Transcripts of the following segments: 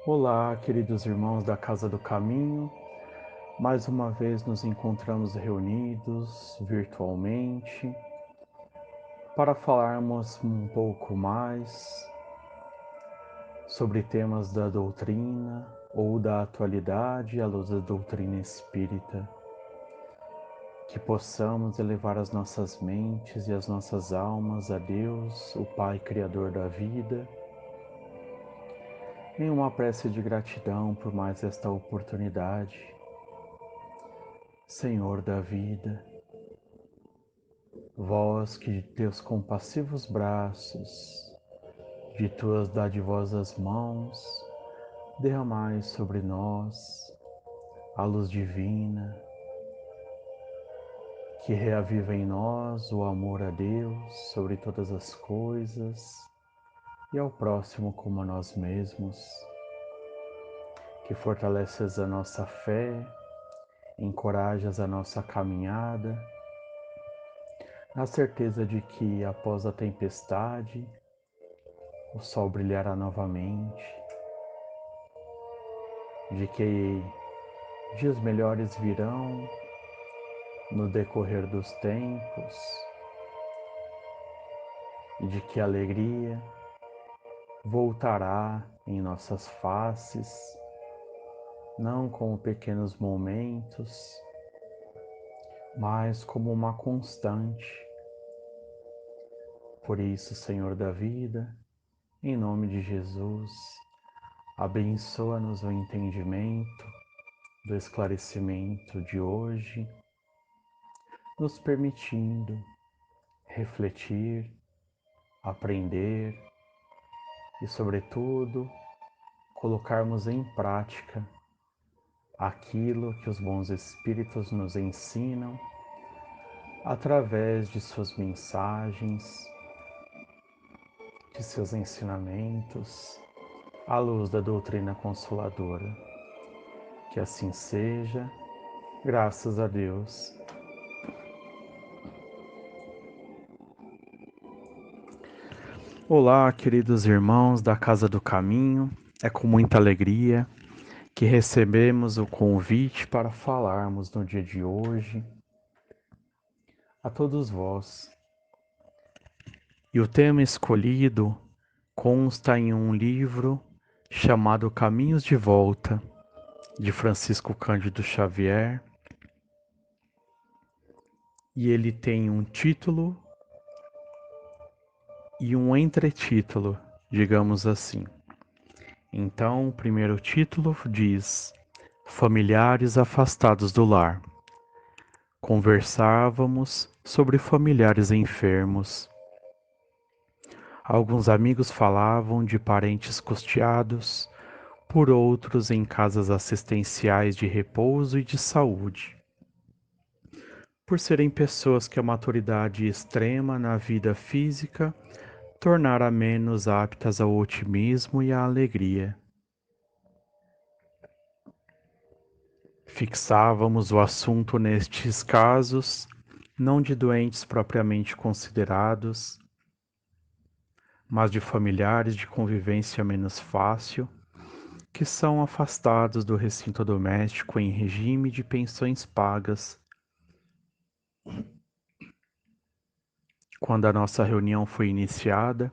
Olá, queridos irmãos da Casa do Caminho. Mais uma vez nos encontramos reunidos virtualmente para falarmos um pouco mais sobre temas da doutrina ou da atualidade à luz da doutrina espírita. Que possamos elevar as nossas mentes e as nossas almas a Deus, o Pai Criador da vida, em uma prece de gratidão por mais esta oportunidade. Senhor da vida, vós que de teus compassivos braços, de tuas dadivosas mãos, derramais sobre nós a luz divina, que reaviva em nós o amor a Deus sobre todas as coisas e ao próximo como a nós mesmos, que fortaleces a nossa fé, encorajas a nossa caminhada, na certeza de que após a tempestade, o sol brilhará novamente, de que dias melhores virão no decorrer dos tempos e de que a alegria voltará em nossas faces, não como pequenos momentos, mas como uma constante. Por isso, Senhor da vida, em nome de Jesus, abençoa-nos o entendimento do esclarecimento de hoje, nos permitindo refletir, aprender e, sobretudo, colocarmos em prática aquilo que os bons espíritos nos ensinam através de suas mensagens, de seus ensinamentos, à luz da doutrina consoladora. Que assim seja, graças a Deus. Olá, queridos irmãos da Casa do Caminho. É com muita alegria que recebemos o convite para falarmos no dia de hoje a todos vós. E o tema escolhido consta em um livro chamado Caminhos de Volta, de Francisco Cândido Xavier, e ele tem um título e um entretítulo, digamos assim. Então, o primeiro título diz: Familiares afastados do lar. Conversávamos sobre familiares enfermos. Alguns amigos falavam de parentes custeados por outros em casas assistenciais de repouso e de saúde. Por serem pessoas que a maturidade extrema na vida física tornara menos aptas ao otimismo e à alegria. Fixávamos o assunto nestes casos, não de doentes propriamente considerados, mas de familiares de convivência menos fácil, que são afastados do recinto doméstico em regime de pensões pagas. Quando a nossa reunião foi iniciada,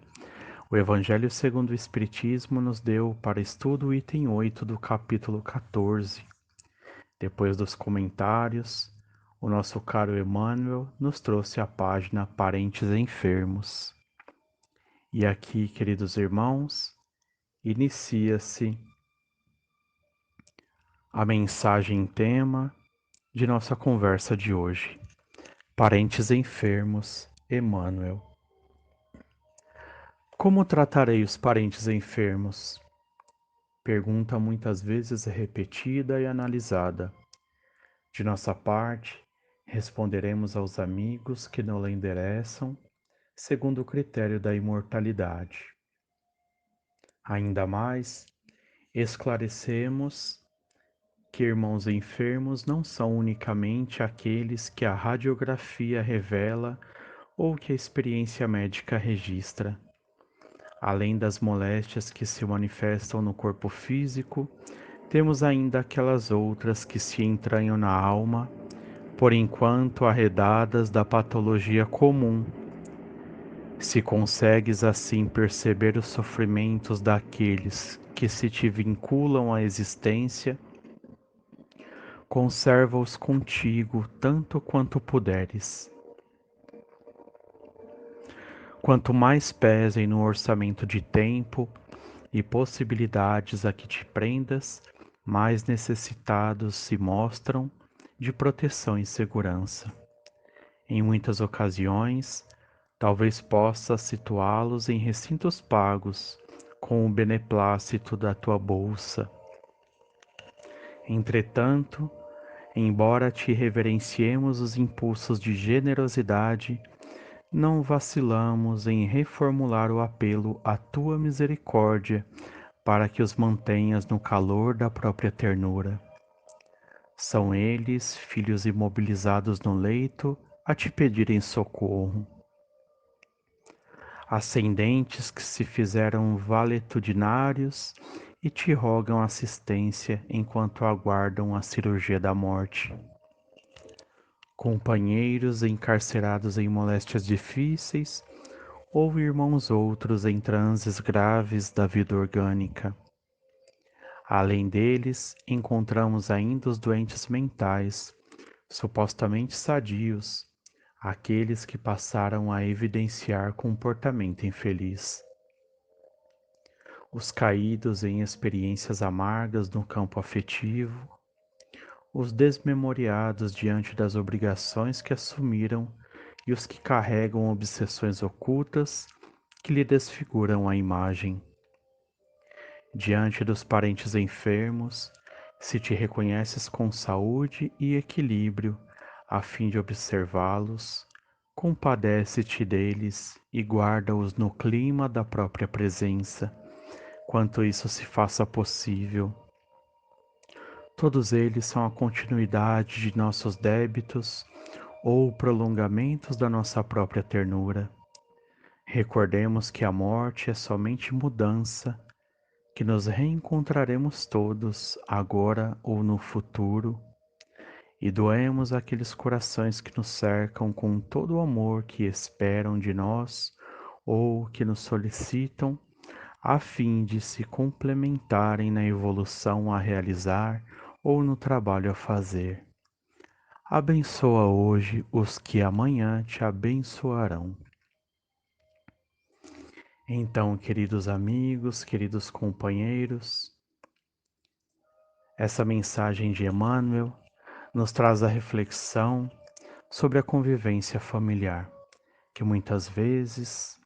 o Evangelho segundo o Espiritismo nos deu para estudo o item 8 do capítulo 14. Depois dos comentários, o nosso caro Emmanuel nos trouxe a página Parentes Enfermos. E aqui, queridos irmãos, inicia-se a mensagem tema de nossa conversa de hoje. Parentes enfermos, Emmanuel. Como tratarei os parentes enfermos? Pergunta muitas vezes repetida e analisada. De nossa parte, responderemos aos amigos que não lhe endereçam, segundo o critério da imortalidade. Ainda mais, esclarecemos que irmãos enfermos não são unicamente aqueles que a radiografia revela ou que a experiência médica registra. Além das moléstias que se manifestam no corpo físico, temos ainda aquelas outras que se entranham na alma, por enquanto arredadas da patologia comum. Se consegues assim perceber os sofrimentos daqueles que se te vinculam à existência, conserva-os contigo tanto quanto puderes. Quanto mais pesem no orçamento de tempo e possibilidades a que te prendas, mais necessitados se mostram de proteção e segurança. Em muitas ocasiões, talvez possas situá-los em recintos pagos, com o beneplácito da tua bolsa. Entretanto, embora te reverenciemos os impulsos de generosidade, não vacilamos em reformular o apelo à tua misericórdia para que os mantenhas no calor da própria ternura. São eles, filhos imobilizados no leito, a te pedirem socorro. Ascendentes que se fizeram valetudinários e te rogam assistência enquanto aguardam a cirurgia da morte. Companheiros encarcerados em moléstias difíceis, ou irmãos outros em transes graves da vida orgânica. Além deles, encontramos ainda os doentes mentais, supostamente sadios, aqueles que passaram a evidenciar comportamento infeliz. Os caídos em experiências amargas no campo afetivo, os desmemoriados diante das obrigações que assumiram e os que carregam obsessões ocultas que lhe desfiguram a imagem. Diante dos parentes enfermos, se te reconheces com saúde e equilíbrio, a fim de observá-los, compadece-te deles e guarda-os no clima da própria presença, quanto isso se faça possível. Todos eles são a continuidade de nossos débitos ou prolongamentos da nossa própria ternura. Recordemos que a morte é somente mudança, que nos reencontraremos todos, agora ou no futuro, e doemos aqueles corações que nos cercam com todo o amor que esperam de nós ou que nos solicitam, a fim de se complementarem na evolução a realizar ou no trabalho a fazer. Abençoa hoje os que amanhã te abençoarão. Então, queridos amigos, queridos companheiros, essa mensagem de Emmanuel nos traz a reflexão sobre a convivência familiar, que muitas vezes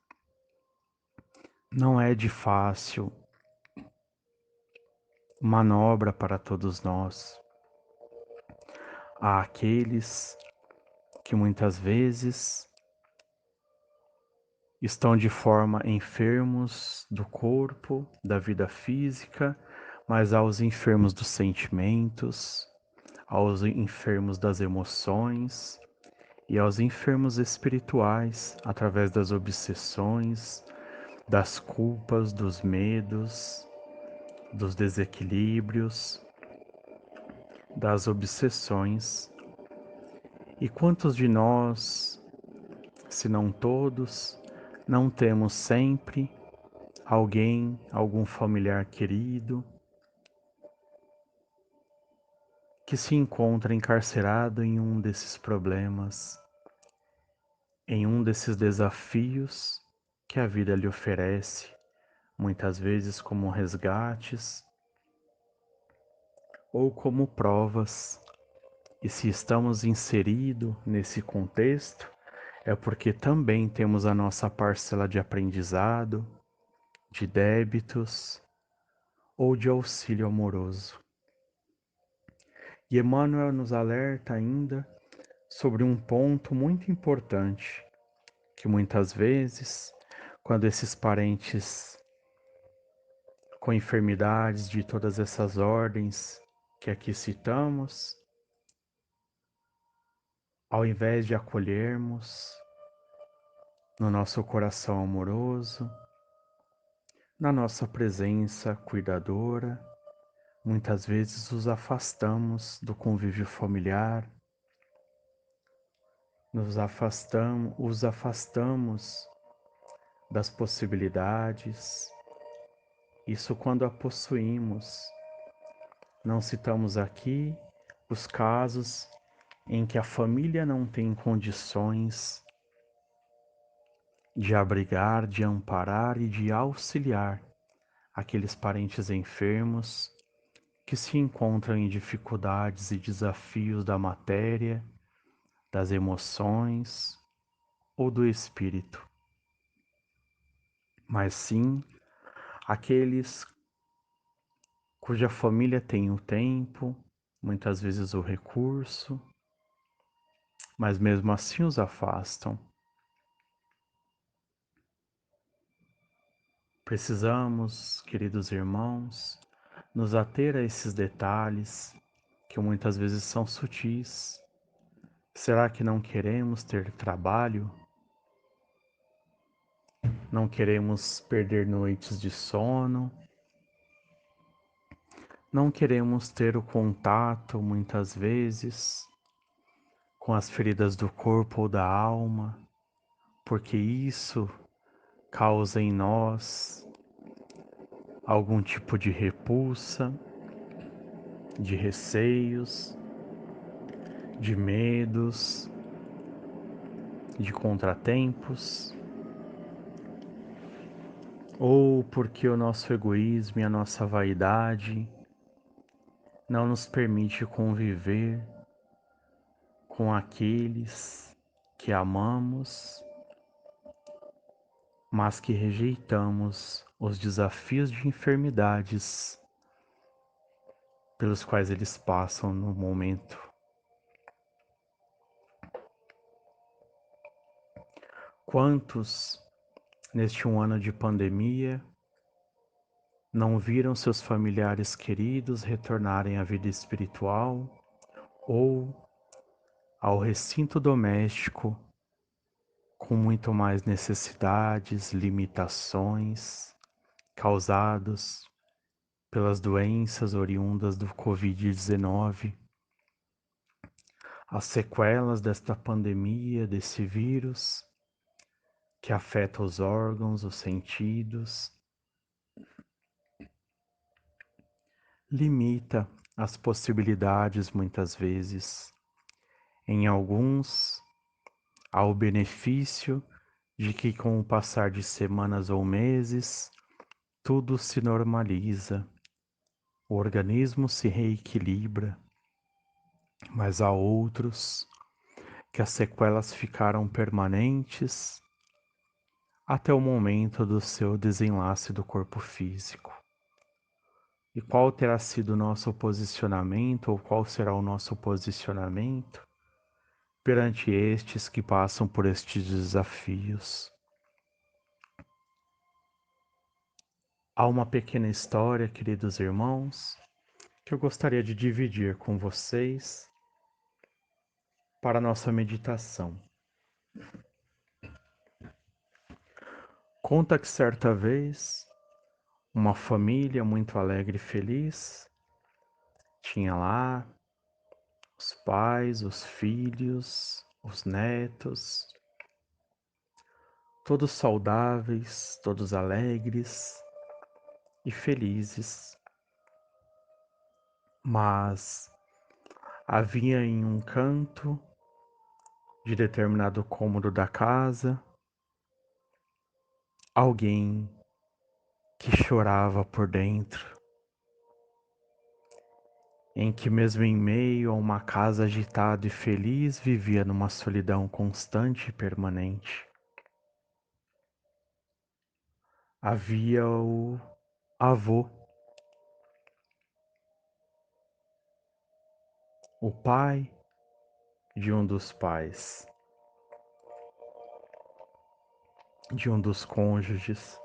não é de fácil manobra para todos nós. Há aqueles que muitas vezes estão de forma enfermos do corpo, da vida física, mas aos enfermos dos sentimentos, aos enfermos das emoções e aos enfermos espirituais através das obsessões, das culpas, dos medos, dos desequilíbrios, das obsessões. E quantos de nós, se não todos, não temos sempre alguém, algum familiar querido, que se encontra encarcerado em um desses problemas, em um desses desafios que a vida lhe oferece, muitas vezes como resgates ou como provas. E se estamos inseridos nesse contexto, é porque também temos a nossa parcela de aprendizado, de débitos ou de auxílio amoroso. E Emmanuel nos alerta ainda sobre um ponto muito importante, que muitas vezes, quando esses parentes com enfermidades de todas essas ordens que aqui citamos, ao invés de acolhermos no nosso coração amoroso, Na nossa presença cuidadora, muitas vezes os afastamos do convívio familiar, os afastamos das possibilidades. Isso quando a possuímos. Não citamos aqui os casos em que a família não tem condições de abrigar, de amparar e de auxiliar aqueles parentes enfermos que se encontram em dificuldades e desafios da matéria, das emoções ou do espírito, mas sim aqueles cuja família tem o tempo, muitas vezes o recurso, mas mesmo assim os afastam. Precisamos, queridos irmãos, nos ater a esses detalhes que muitas vezes são sutis. Será que não queremos ter trabalho? Não queremos perder noites de sono? Não queremos ter o contato, muitas vezes, com as feridas do corpo ou da alma, porque isso causa em nós algum tipo de repulsa, de receios, de medos, de contratempos, ou porque o nosso egoísmo e a nossa vaidade não nos permite conviver com aqueles que amamos, mas que rejeitamos os desafios de enfermidades pelos quais eles passam no momento. Quantos, neste um ano de pandemia, não viram seus familiares queridos retornarem à vida espiritual ou ao recinto doméstico com muito mais necessidades, limitações causados pelas doenças oriundas do Covid-19, as sequelas desta pandemia, desse vírus que afeta os órgãos, os sentidos, limita as possibilidades muitas vezes. Em alguns, há o benefício de que com o passar de semanas ou meses, tudo se normaliza, o organismo se reequilibra, mas há outros que as sequelas ficaram permanentes até o momento do seu desenlace do corpo físico. E qual terá sido o nosso posicionamento, ou qual será o nosso posicionamento perante estes que passam por estes desafios? Há uma pequena história, queridos irmãos, que eu gostaria de dividir com vocês para a nossa meditação. Conta que certa vez, uma família muito alegre e feliz tinha lá os pais, os filhos, os netos, todos saudáveis, todos alegres e felizes. Mas havia em um canto de determinado cômodo da casa alguém que chorava por dentro, em que mesmo em meio a uma casa agitada e feliz vivia numa solidão constante e permanente. Havia o avô, o pai de um dos pais, de um dos cônjuges,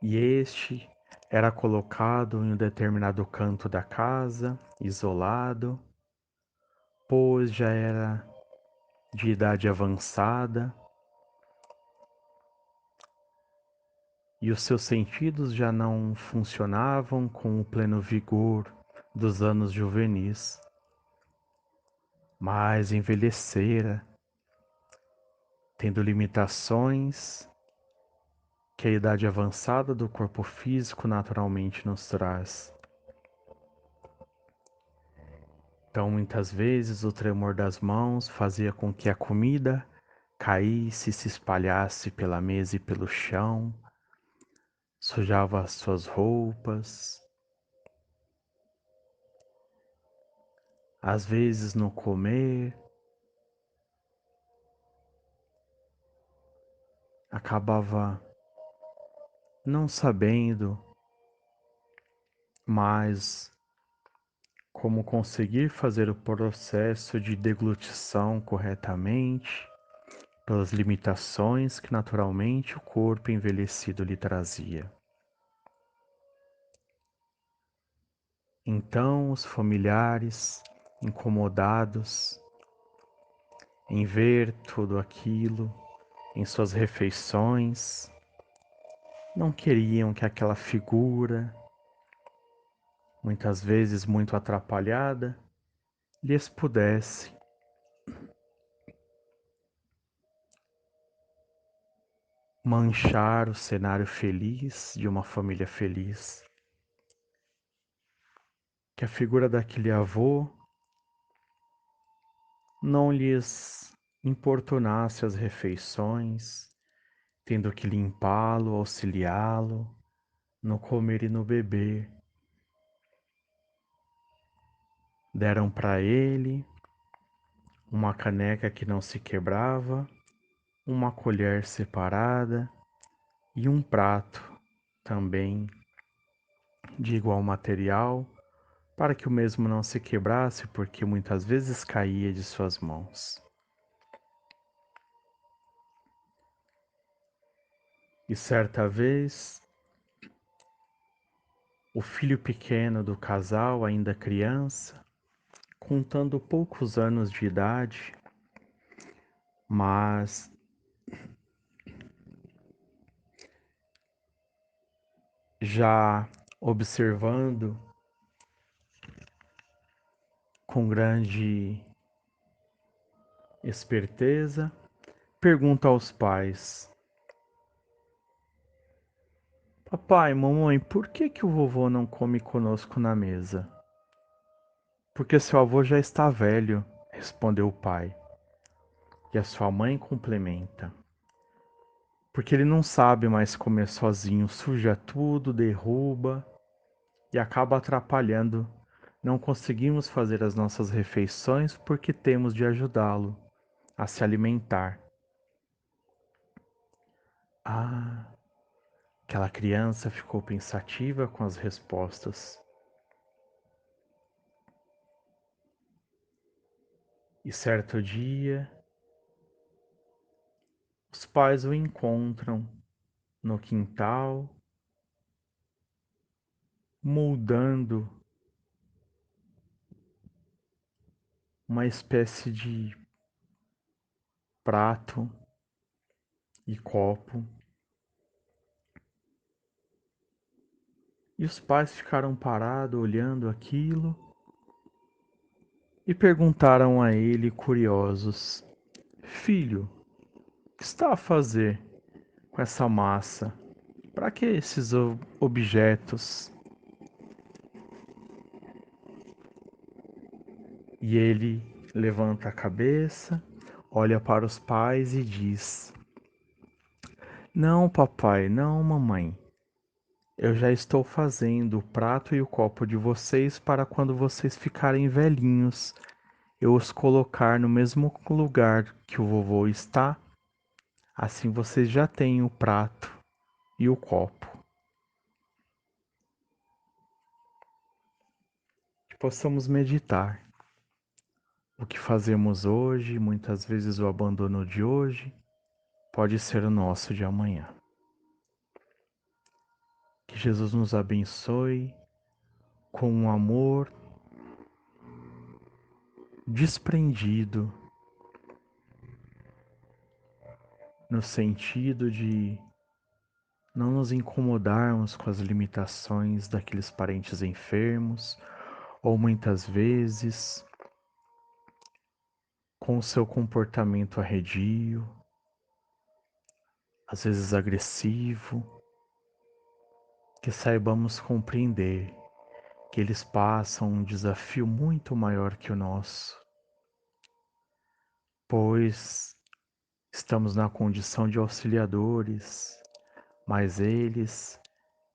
e este era colocado em um determinado canto da casa, isolado, pois já era de idade avançada e os seus sentidos já não funcionavam com o pleno vigor dos anos juvenis, mas envelhecera, tendo limitações que a idade avançada do corpo físico naturalmente nos traz. Então, muitas vezes, o tremor das mãos fazia com que a comida caísse e se espalhasse pela mesa e pelo chão, sujava as suas roupas. Às vezes, no comer, acabava não sabendo mais como conseguir fazer o processo de deglutição corretamente, pelas limitações que naturalmente o corpo envelhecido lhe trazia. Então, os familiares, incomodados em ver tudo aquilo em suas refeições, não queriam que aquela figura, muitas vezes muito atrapalhada, lhes pudesse manchar o cenário feliz de uma família feliz. Que a figura daquele avô não lhes importunasse as refeições, tendo que limpá-lo, auxiliá-lo no comer e no beber. Deram para ele uma caneca que não se quebrava, uma colher separada e um prato também de igual material, para que o mesmo não se quebrasse, porque muitas vezes caía de suas mãos. E certa vez, o filho pequeno do casal, ainda criança, contando poucos anos de idade, mas já observando com grande esperteza, pergunta aos pais: Papai, mamãe, por que que o vovô não come conosco na mesa? Porque seu avô já está velho, respondeu o pai. E a sua mãe complementa: Porque ele não sabe mais comer sozinho, suja tudo, derruba e acaba atrapalhando. Não conseguimos fazer as nossas refeições porque temos de ajudá-lo a se alimentar. Ah, aquela criança ficou pensativa com as respostas. E certo dia, os pais o encontram no quintal, moldando uma espécie de prato e copo. E os pais ficaram parados olhando aquilo e perguntaram a ele, curiosos: Filho, o que está a fazer com essa massa? Para que esses objetos? E ele levanta a cabeça, olha para os pais e diz: Não, papai, não, mamãe. Eu já estou fazendo o prato e o copo de vocês para quando vocês ficarem velhinhos, eu os colocar no mesmo lugar que o vovô está. Assim vocês já têm o prato e o copo. Que possamos meditar. O que fazemos hoje, muitas vezes o abandono de hoje, pode ser o nosso de amanhã. Que Jesus nos abençoe com um amor desprendido, no sentido de não nos incomodarmos com as limitações daqueles parentes enfermos, ou muitas vezes com o seu comportamento arredio, às vezes agressivo, que saibamos compreender que eles passam um desafio muito maior que o nosso, pois estamos na condição de auxiliadores, mas eles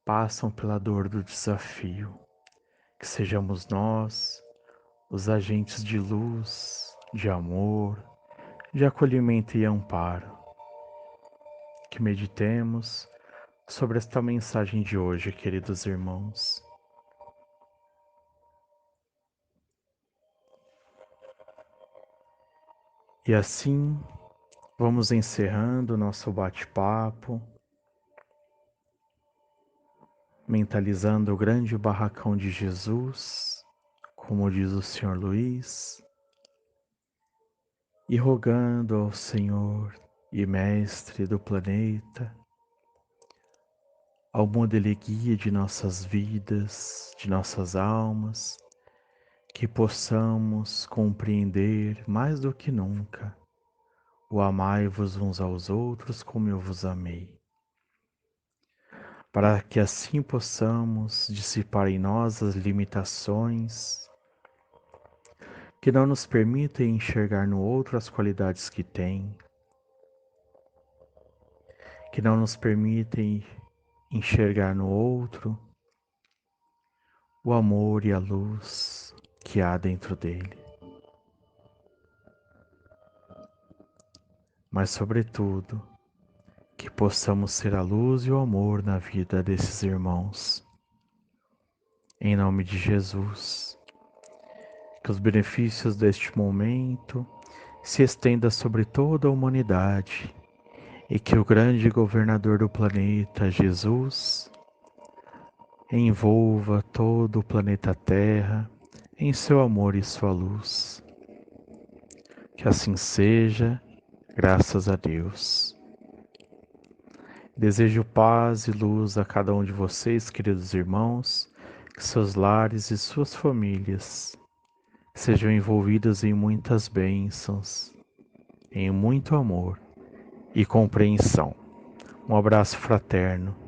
passam pela dor do desafio. Que sejamos nós os agentes de luz, de amor, de acolhimento e amparo. Que meditemos sobre esta mensagem de hoje, queridos irmãos. E assim, vamos encerrando nosso bate-papo, mentalizando o grande barracão de Jesus, como diz o Senhor Luís, e rogando ao Senhor e Mestre do planeta, ao modelo e guia de nossas vidas, de nossas almas, que possamos compreender mais do que nunca o amai-vos uns aos outros como eu vos amei, para que assim possamos dissipar em nós as limitações que não nos permitem enxergar no outro as qualidades que tem, que não nos permitem enxergar no outro o amor e a luz que há dentro dele. Mas, sobretudo, que possamos ser a luz e o amor na vida desses irmãos. Em nome de Jesus, que os benefícios deste momento se estendam sobre toda a humanidade e que o grande governador do planeta, Jesus, envolva todo o planeta Terra em seu amor e sua luz. Que assim seja, graças a Deus. Desejo paz e luz a cada um de vocês, queridos irmãos, que seus lares e suas famílias sejam envolvidos em muitas bênçãos, em muito amor e compreensão. Um abraço fraterno